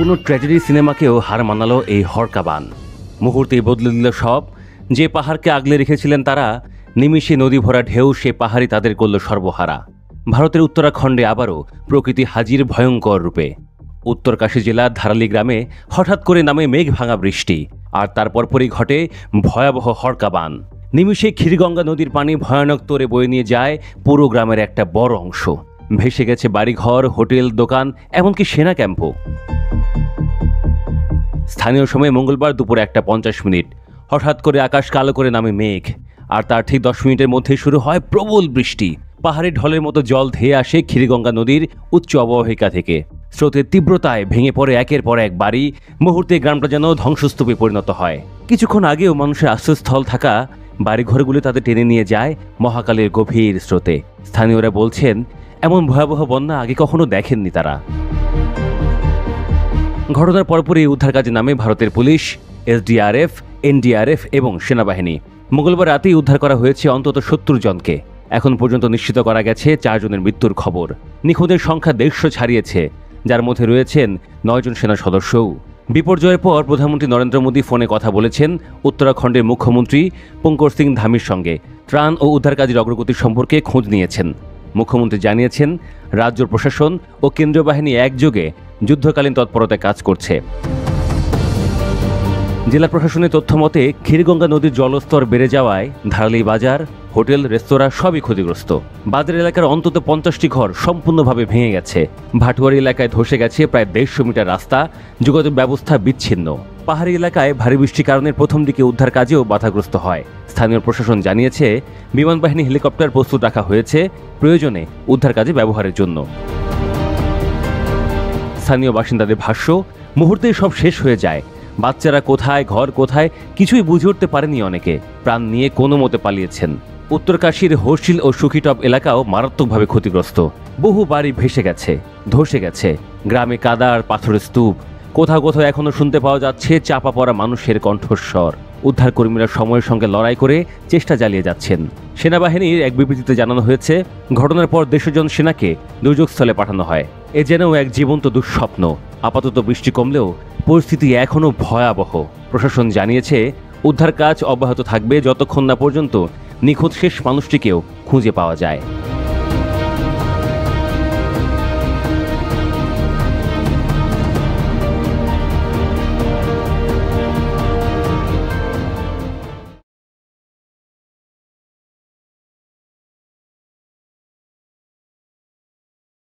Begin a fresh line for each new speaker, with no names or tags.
কোনো ট্র্যাজেডি সিনেমাকেও হার মানালো এই হড়কা বান। মুহূর্তেই বদলে দিল সব। যে পাহাড়কে আগলে রেখেছিলেন তারা, নিমিষে নদী ভরা ঢেউ সে পাহাড়ই তাদের করল সর্বহারা। ভারতের উত্তরাখণ্ডে আবারও প্রকৃতি হাজির ভয়ঙ্কর রূপে। উত্তরকাশী জেলার ধারালি গ্রামে হঠাৎ করে নামে মেঘ ভাঙা বৃষ্টি, আর তার পরপরই ঘটে ভয়াবহ হড়কা বান। নিমিষে ক্ষীরগঙ্গা নদীর পানি ভয়ানক তোরে বয়ে নিয়ে যায় পুরো গ্রামের একটা বড় অংশ। ভেসে গেছে বাড়িঘর, হোটেল, দোকান, এমনকি সেনা ক্যাম্পও। স্থানীয় সময় মঙ্গলবার দুপুর 1:50 হঠাৎ করে আকাশ কালো করে নামে মেঘ, আর তার ঠিক 10 মিনিটের মধ্যে শুরু হয় প্রবল বৃষ্টি। পাহাড়ি ঢলের মতো জল ধেয়ে আসে ক্ষীরগঙ্গা নদীর উচ্চ অববাহিকা থেকে। স্রোতের তীব্রতায় ভেঙে পড়ে একের পর এক বাড়ি। মুহূর্তে গ্রামটা যেন ধ্বংসস্তূপে পরিণত হয়। কিছুক্ষণ আগেও মানুষের আশ্রয়স্থল থাকা বাড়িঘরগুলো তাদের টেনে নিয়ে যায় মহাকালের গভীর স্রোতে। স্থানীয়রা বলছেন, এমন ভয়াবহ বন্যা আগে কখনো দেখেননি তারা। ঘটনার পরপরই উদ্ধার কাজে নামে ভারতের পুলিশ, এসডিআরএফ, এনডিআরএফ এবং সেনাবাহিনী। মঙ্গলবার রাতেই উদ্ধার করা হয়েছে অন্তত 70 জনকে। এখন পর্যন্ত নিশ্চিত করা গেছে 4 জনের মৃত্যুর খবর। নিখোঁজের সংখ্যা 150 ছাড়িয়েছে, যার মধ্যে রয়েছেন 9 জন সেনা সদস্যও। বিপর্যয়ের পর প্রধানমন্ত্রী নরেন্দ্র মোদী ফোনে কথা বলেছেন উত্তরাখণ্ডের মুখ্যমন্ত্রী পঙ্কজ সিং ধামির সঙ্গে। ত্রাণ ও উদ্ধার কাজের অগ্রগতি সম্পর্কে খোঁজ নিয়েছেন। মুখ্যমন্ত্রী জানিয়েছেন, রাজ্য প্রশাসন ও কেন্দ্রীয় বাহিনী একযোগে যুদ্ধকালীন তৎপরতায় কাজ করছে। জেলা প্রশাসনের তথ্য মতে ক্ষীরগঙ্গা নদীর জলস্তর বেড়ে যাওয়ায় ধারালি বাজার, হোটেল, রেস্তোরাঁ সবই ক্ষতিগ্রস্ত। বাজার এলাকার অন্তত 50টি ঘর সম্পূর্ণভাবে ভেঙে গেছে। ভাটুয়ারি এলাকায় ধসে গেছে প্রায় 150 মিটার রাস্তা, যোগাযোগ ব্যবস্থা বিচ্ছিন্ন। পাহাড়ি এলাকায় ভারী বৃষ্টির কারণে প্রথম দিকে উদ্ধার কাজেও বাধাগ্রস্ত হয়। স্থানীয় প্রশাসন জানিয়েছে, বিমান বাহিনী হেলিকপ্টার প্রস্তুত রাখা হয়েছে প্রয়োজনে উদ্ধার কাজে ব্যবহারের জন্য। স্থানীয় বাসিন্দাদের ভাষ্য, মুহূর্তেই সব শেষ হয়ে যায়। বাচ্চারা কোথায়, ঘর কোথায়, কিছুই বুঝে উঠতে পারেনি অনেকে। প্রাণ নিয়ে কোনো মতে পালিয়েছেন। উত্তরকাশীর হোরশিল ও সুখিটপ এলাকাও মারাত্মকভাবে ক্ষতিগ্রস্ত। বহু বাড়ি ভেসে গেছে, ধসে গেছে। গ্রামে কাদা আর পাথরের স্তূপ। কোথাও কোথাও এখনো শুনতে পাওয়া যাচ্ছে চাপা পড়া মানুষের কণ্ঠস্বর। উদ্ধারকর্মীরা সময়ের সঙ্গে লড়াই করে চেষ্টা চালিয়ে যাচ্ছেন। সেনাবাহিনীর এক বিবৃতিতে জানানো হয়েছে, ঘটনার পর 150 জন সেনাকে দুর্যোগস্থলে পাঠানো হয়। এ যেন এক জীবন্ত দুঃস্বপ্ন। আপাতত বৃষ্টি কমলেও পরিস্থিতি এখনও ভয়াবহ। প্রশাসন জানিয়েছে, উদ্ধার কাজ অব্যাহত থাকবে যতক্ষণ না পর্যন্ত নিখোঁজ শেষ মানুষটিকেও খুঁজে পাওয়া যায়।